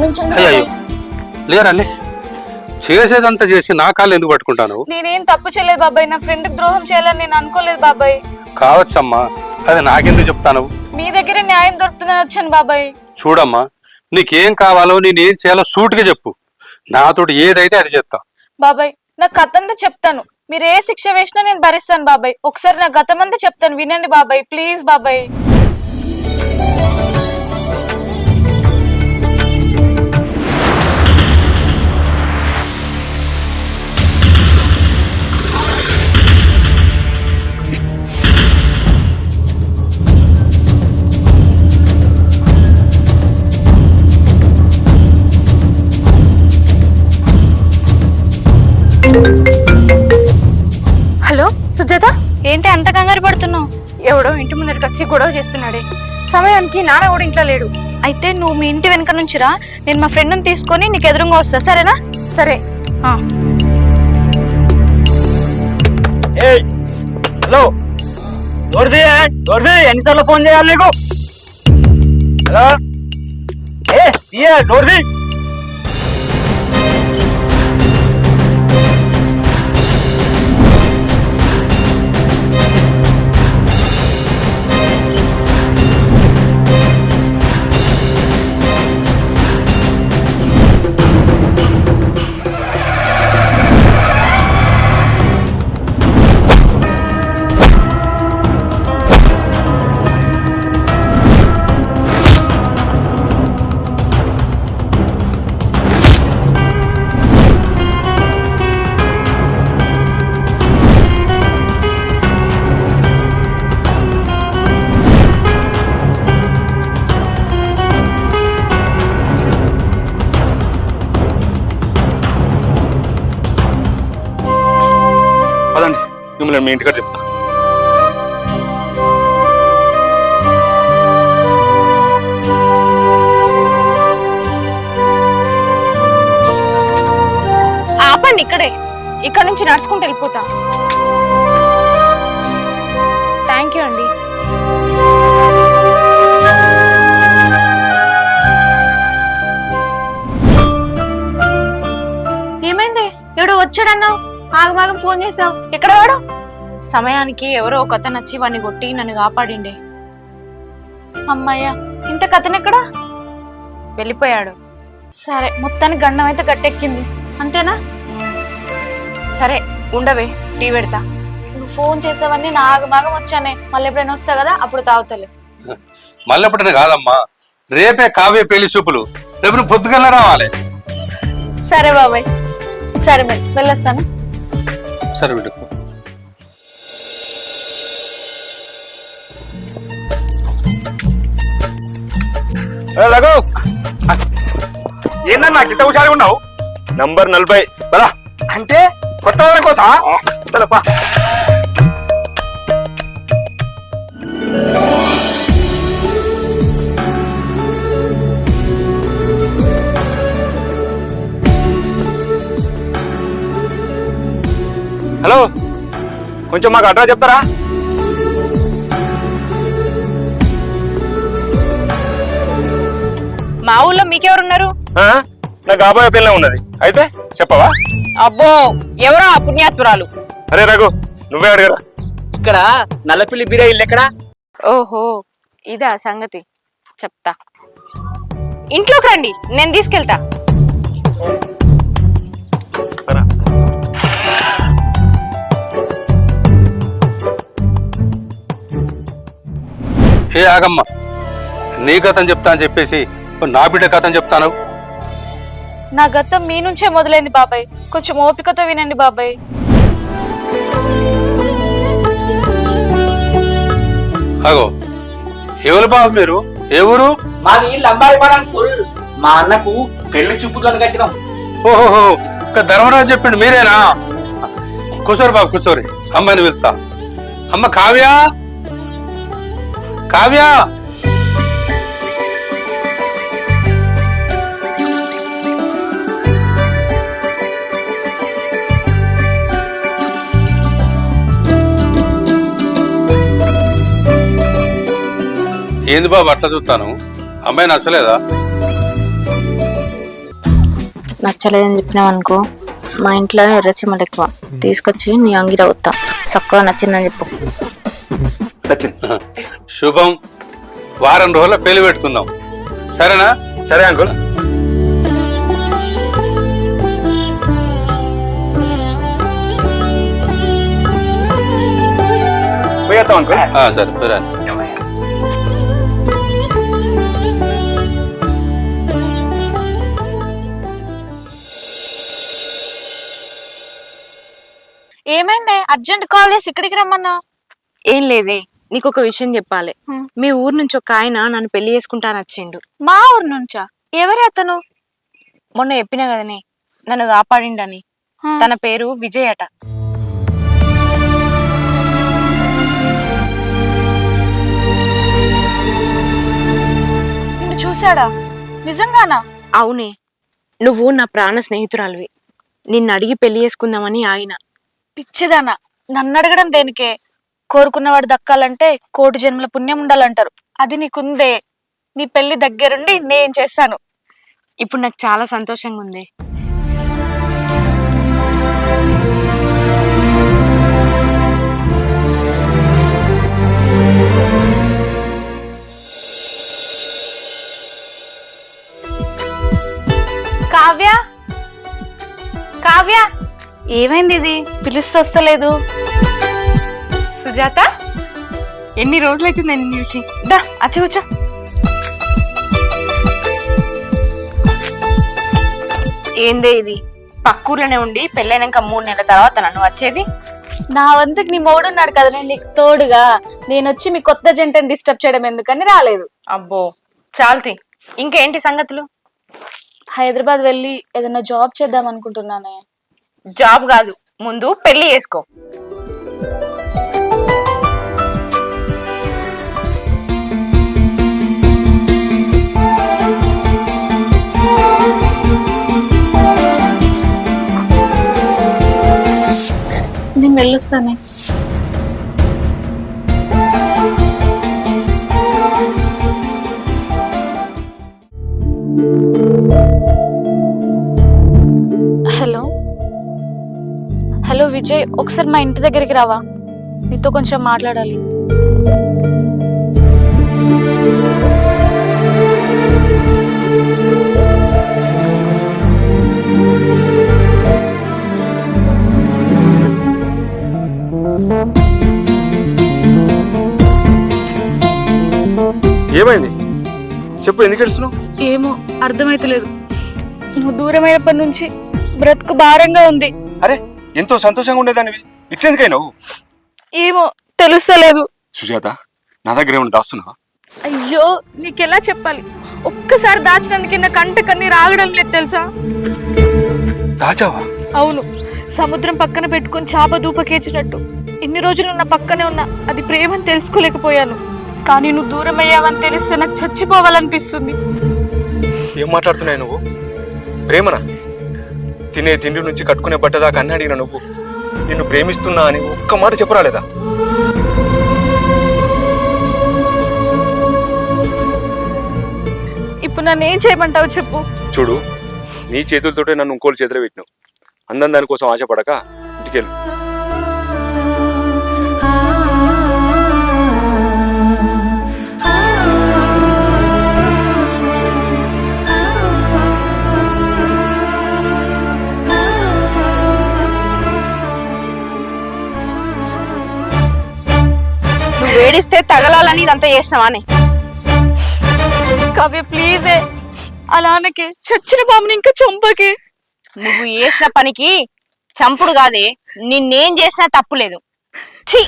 క్షమించండి అయ్యో లేరని చేసేదంతా చేసి నా కాళ్ళు ఎందుకు పట్టుకుంటాను? నేనేం తప్పు చేయలేదు బాబాయ్. నా ఫ్రెండ్ ద్రోహం చేయాలని నేను అనుకోలేదు బాబాయ్. కావచ్చమ్మా, అది నాకెందుకు చెప్తాను? మీ దగ్గరే న్యాయం దొరుకుతుందని వచ్చాను బాబాయ్. చూడమ్మా, నీకేం కావాలో నేనేం చేయాలో సూటిగా చెప్పు. నాతోటి ఏదైతే అది చెప్తా. బాబాయ్ నా కథంతా చెప్తాను. మీరు ఏ శిక్ష వేసినా నేను భరిస్తాను బాబాయ్. ఒకసారి నా గతమంతా చెప్తాను, వినండి బాబాయ్, ప్లీజ్ బాబాయ్. హలో సుజాత, ఏంటి అంత కంగారు పడుతున్నావు? ఎవడో ఇంటి ముందరికి వచ్చి గొడవ చేస్తున్నాడే. సమయానికి నాన్న కూడా ఇంట్లో లేడు. అయితే నువ్వు మీ ఇంటి వెనక నుంచి రా, నేను మా ఫ్రెండ్ని తీసుకొని నీకు ఎదురుగా వస్తా, సరేనా? సరే. హలో దొరిది ఎన్నిసార్లు ఫోన్ చేయాలి నీకు? హలో డోర్ది. పదండి, మిమ్మల్ని మీ ఇంటికి చెప్తా. ఆపండి ఇక్కడే. ఇక్కడ నుంచి నడుచుకుంటూ వెళ్ళిపోతా. థ్యాంక్ యూ అండి. ఏమైంది? ఎవడో వచ్చాడన్నావు, ఆగమాగం ఫోన్ చేసావు, ఎక్కడ వాడు? సమయానికి ఎవరో ఒక అతను వచ్చి వాడిని కొట్టి నన్ను కాపాడిండే. అమ్మయ్యా, ఇంత కథనెక్కడా? వెళ్ళిపోయాడు. సరే, మొత్తానికి గండం అయితే గట్టెక్కింది, అంతేనా? సరే ఉండవే, టీ పెడతా. నువ్వు ఫోన్ చేసావన్నీ నా ఆగమాగం వచ్చానే. మళ్ళీ ఎప్పుడైనా వస్తా కదా, అప్పుడు తాగుతలే. మళ్ళీ ఎప్పుడైనా కాదమ్మా, రేపే కావ్య పెళ్లి చూపులు, రేపు నువ్వు పొద్దుగల రావాలి. సరే బాబాయ్, సరే మరి వెళ్ళొస్తాను. సరే బిడ్డ. ఏందన్నా గిట్ట హుషారుగా ఉన్నావు? నంబర్ 40 బలా అంటే కొత్త వారి కోసం. చలపా హలో, కొంచెం మాకు అడ్రస్ చెప్తారా? మా ఊళ్ళో మీకెవరున్నారు? నా కాబోయే పిల్ల ఉన్నది, అయితే చెప్పవా? అబ్బో, ఎవరో ఆ పుణ్యాత్మురాలు. అరే రఘు, నువ్వే అడిగారా? ఇక్కడ నల్లపిల్లి బీర ఇల్లు ఎక్కడా? ఓహో, ఇదా సంగతి. చెప్తా. ఇంట్లోకి రండి, నేను తీసుకెళ్తా. ఏ ఆగమ్మ, నీ కథం చెప్తా అని చెప్పేసి నా బిడ్డ కథం చెప్తాను. నా గతం మీ నుంచే మొదలైంది బాబాయ్, కొంచెం ఓపికతో వినండి బాబాయ్. అగో, ఎవరు బాబు మీరు? ఏ ఊరు? మాది లంబాడిపాలెం అంకుల్. మా అన్నకు పెళ్లి చూపులకు వచ్చినాం. ఓహోహో, ఇక్కడ ధర్మరాజు చెప్పిండు మీరేనా? కూర్చోరు బాబు, కూర్చోరి. అమ్మాయిని వెళ్తా. అమ్మ కావ్య, కావ్య. ఏంది బాబు అట్లా చూస్తాను? అమ్మాయి నచ్చలేదా? నచ్చలేదని చెప్పినావు అనుకో, మా ఇంట్లో ఎర్రచిమ్మలు ఎక్కువ తీసుకొచ్చి నీ అంగిర వస్తా. చక్కగా నచ్చిందని చెప్పు. నచ్చింది. శుభం. వారం రోజుల పెళ్లి పెట్టుకుందాం, సరేనా? సరే అంకుల్. పోయేద్దాం అంకుల్. సరే సరే. ఏమైంది అర్జెంట్ కాల్ చేసి ఇక్కడికి రమ్మన్నా? ఏం లేదే, నీకు ఒక విషయం చెప్పాలి. మీ ఊరు నుంచి ఒక ఆయన నన్ను పెళ్లి చేసుకుంటాను వచ్చిండు. మా ఊరు నుంచా? ఎవరే అతను? మొన్న చెప్పినా కదనే నన్ను కాపాడిండని. తన పేరు విజయ్ అట. నిన్ను చూశాడా? నిజంగానా? అవునే, నువ్వు నా ప్రాణ స్నేహితురాలివి. నిన్ను అడిగి పెళ్లి చేసుకుందామని ఆయన. పిచ్చిదానా, నన్ను అడగడం దేనికే? కోరుకున్నవాడు దక్కాలంటే కోటి జన్మల పుణ్యం ఉండాలంటారు. అది నీకుందే. నీ పెళ్లి దగ్గరుండి నేను చేస్తాను. ఇప్పుడు నాకు చాలా సంతోషంగా ఉంది. కావ్య, కావ్య, ఏమైంది? ఇది పిలుస్తూ వస్తలేదు. సుజాత, ఎన్ని రోజులైతుంది నేను చూసి. దా అచ్చి కూర్చో. ఏందే ఇది? పక్కూర్లోనే ఉండి పెళ్ళైనాక 3 నెలల తర్వాత నన్ను వచ్చేది? నా వంతుకు నీ మోడున్నాడు కదా, నేను నీకు తోడుగా. నేను వచ్చి మీ కొత్త జంటని డిస్టర్బ్ చేయడం ఎందుకని రాలేదు. అబ్బో చాలుతి. ఇంకేంటి సంగతులు? హైదరాబాద్ వెళ్ళి ఏదైనా జాబ్ చేద్దాం అనుకుంటున్నానే. జాబ్ కాదు, ముందు పెళ్లి చేసుకో. నేను వెళ్ళొస్తానే. హలో హలో విజయ్, ఒకసారి మా ఇంటి దగ్గరికి రావా? నీతో కొంచెం మాట్లాడాలి. ఏమైంది చెప్పు, ఎందుకు ఏడుస్తున్నావు? ఏమో అర్థమైతలేదు. నువ్వు దూరమైనప్పటి నుంచి బ్రతుకు భారంగా ఉంది. అరే ఎంతో సంతోషంగా ఉండేదానివి, ఇట్లెందుకైనావు? ఏమో తెలుస్తలేదు. సుజాత, నా దగ్గర ఏమైనా దాస్తున్నావా? అయ్యో నీకెలా చెప్పాలి? ఒక్కసారి దాచినందుకే నా కంట కన్నీరు ఆగడం లేదు తెలుసా? దాచావా? అవును, సముద్రం పక్కన పెట్టుకొని చాప దూపకేచినట్టు ఇన్ని రోజులు నా పక్కనే ఉన్నా అది ప్రేమని తెలుసుకోలేకపోయాను. కానీ నువ్వు దూరం అయ్యావని తెలిస్తే నాకు చచ్చిపోవాలనిపిస్తుంది. ఏం మాట్లాడుతున్నావు నువ్వు? ప్రేమనా? తినే తిండి నుంచి కట్టుకునే బట్ట దాకా అన్నీ అడిగిన నువ్వు నిన్ను ప్రేమిస్తున్నా అని ఒక్క మాట చెప్పరాలేదా? ఇప్పుడు నన్ను ఏం చేయమంటావు చెప్పు. చూడు, నీ చేతులతోటే నన్ను ఇంకోళ్ళ చేతిలో పెట్టినావు. అందం దానికోసం ఆశపడక ఇంటికెళ్ళు. నువ్వు వేడిస్తే తగలాలని ఇదంతా చేసినావానే? కావ్య ప్లీజే, అలానకే చచ్చిన బాబుని ఇంకా చంపకే. నువ్వు చేసిన పనికి చంపుడు కాదే, నిన్నేం చేసినా తప్పులేదు. ఛీ,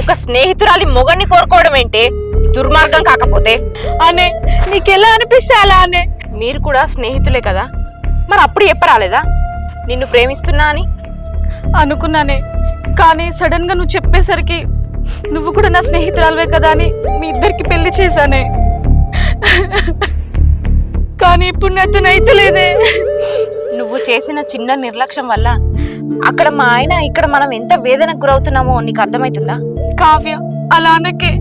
ఒక స్నేహితురాలి మొగన్ని కోరుకోవడం ఏంటే దుర్మార్గం కాకపోతే? అనే నీకెలా అనిపిస్తే అలా అనే. మీరు కూడా స్నేహితులే కదా, మరి అప్పుడు చెప్పరాలేదా నిన్ను ప్రేమిస్తున్నా అని? అనుకున్నానే, కానీ సడన్ గా నువ్వు చెప్పేసరికి నువ్వు కూడా నా స్నేహితురాలువే కదా అని మీ ఇద్దరికి పెళ్లి చేశానే. కానీ ఇప్పుడు నాతో అయితే లేదే. నువ్వు చేసిన చిన్న నిర్లక్ష్యం వల్ల అక్కడ మా ఆయన, ఇక్కడ మనం ఎంత వేదనకు గురవుతున్నామో నీకు అర్థమవుతుందా? కావ్య అలానకే,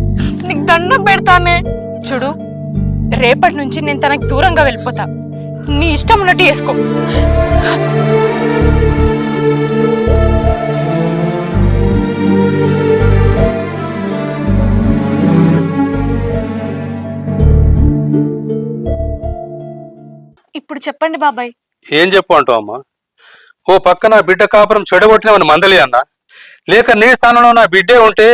నీకు దండం పెడతానే. చూడు, రేపటి నుంచి నేను తనకి దూరంగా వెళ్ళిపోతా. నీ ఇష్టం ఉన్నట్టు చేసుకో. ఇప్పుడు చెప్పండి బాబాయ్. ఏం చెప్పు అంటావు అమ్మా? ఓ పక్క నా బిడ్డ కాపురం చెడగొట్టినవని మందలి అన్నా, లేక నీ స్థానంలో నా బిడ్డే ఉంటే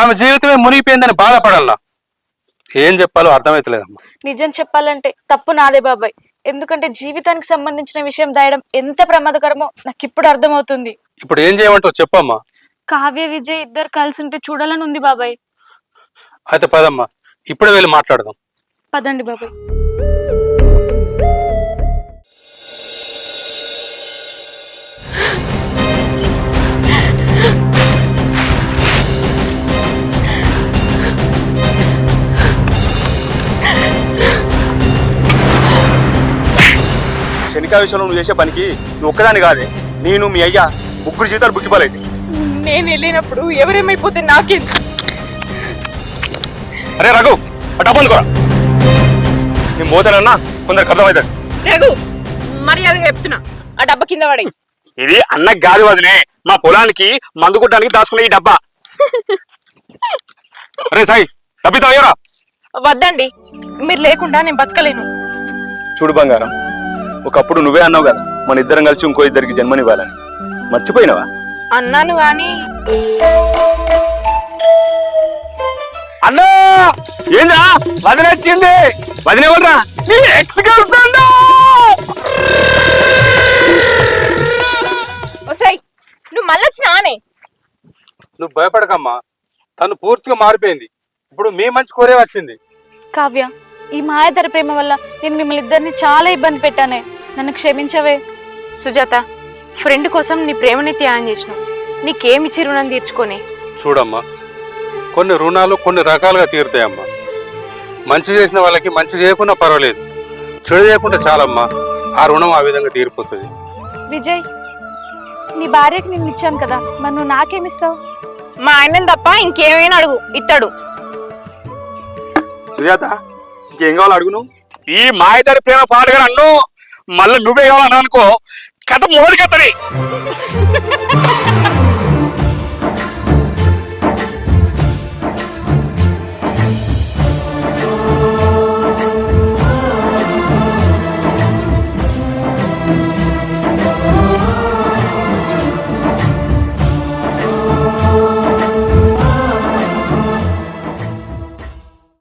ఆమె జీవితమే మునిగిపోయిందని బాధపడాలన్నా? ఏం చెప్పాలో అర్థమైతలేదమ్మా. నిజం చెప్పాలంటే తప్పు నాదే బాబాయ్. ఎందుకంటే జీవితానికి సంబంధించిన విషయం దాయడం ఎంత ప్రమాదకరమో నాకు ఇప్పుడు అర్థమవుతుంది. ఇప్పుడు ఏం చేయమంటావు చెప్పమ్మా. కావ్య విజయ్ ఇద్దరు కలిసి ఉంటే చూడాలని ఉంది బాబాయ్. అయితే పదమ్మా, ఇప్పుడే వెళ్ళి మాట్లాడదాం. పదండి బాబాయ్. శనికా విషయంలో నువ్వు చేసే పనికి నువ్వు ఒక్కదాని కాదే, నేను మీ అయ్యా ముగ్గురు జీతాలు బుక్కిపోలేదు. నేను వెళ్ళినప్పుడు ఎవరేమైపోతే నాకేం? అరే రఘు, ఆ డబ్బు అందుకోరా. నేను పోతానన్నా కొందరికి అర్థమవుతుంది. రఘు, మర్యాదగా చెప్తున్నా, ఆ డబ్బా కింద పడి. ఇది అన్నకు గాలి వదినే, మా పొలానికి మందు కొట్టడానికి దాచుకునే ఈ డబ్బా. అరే సాయి, డబ్బితో అయ్యారా? వద్దండి, మీరు లేకుండా నేను బతకలేను. చూడు బంగారం, ఒకప్పుడు నువ్వే అన్నావు కదా మన ఇద్దరం కలిసి ఇంకో ఇద్దరికి జన్మనివ్వాలని. మర్చిపోయినావా? అన్నాను గాని అన్నా ఏందా వదిన వచ్చింది? వదిన ఎవరా? నీ ఎక్స్ గర్ల్ ఫ్రెండ్. ఒసేయ్, నువ్వు మళ్ళొచ్చినానే? నువ్వు భయపడకమ్మా, తను పూర్తిగా మారిపోయింది. ఇప్పుడు మీ మంచి కోరే వచ్చింది. కావ్య, ఈ మాయధర ప్రేమ వల్ల నేను మిమ్మల్ని ఇద్దరిని చాలా ఇబ్బంది పెట్టానే, నన్ను క్షమించవే. సుజాత, ఫ్రెండ్ కోసం నీ ప్రేమని త్యాగం చేసినావు. నీకేమి ఇచ్చి రుణం తీర్చుకొని? చూడమ్మా, కొన్ని రుణాలు కొన్ని రకాలుగా తీరుతాయమ్మా. మంచి చేసిన వాళ్ళకి మంచి చేయకుండా పర్వాలేదు, చెడు చేయకుండా చాలమ్మా, ఆ రుణం ఆ విధంగా తీరిపోతుంది. విజయ్, నీ భార్యకి నేను ఇచ్చాను కదా, మరి నువ్వు నాకేమిస్తావు? మా ఆయనని తప్ప ఇంకేమైనా అడుగు, ఇస్తాడు. సుజాత, ఇంకేం కావాలి అడుగు. నువ్వు ఈ మాయదారి ప్రేమ పాటగా అన్ను మళ్ళీ నువ్వే కావాలన్నా అనుకో, కథ మోడికెత్తది.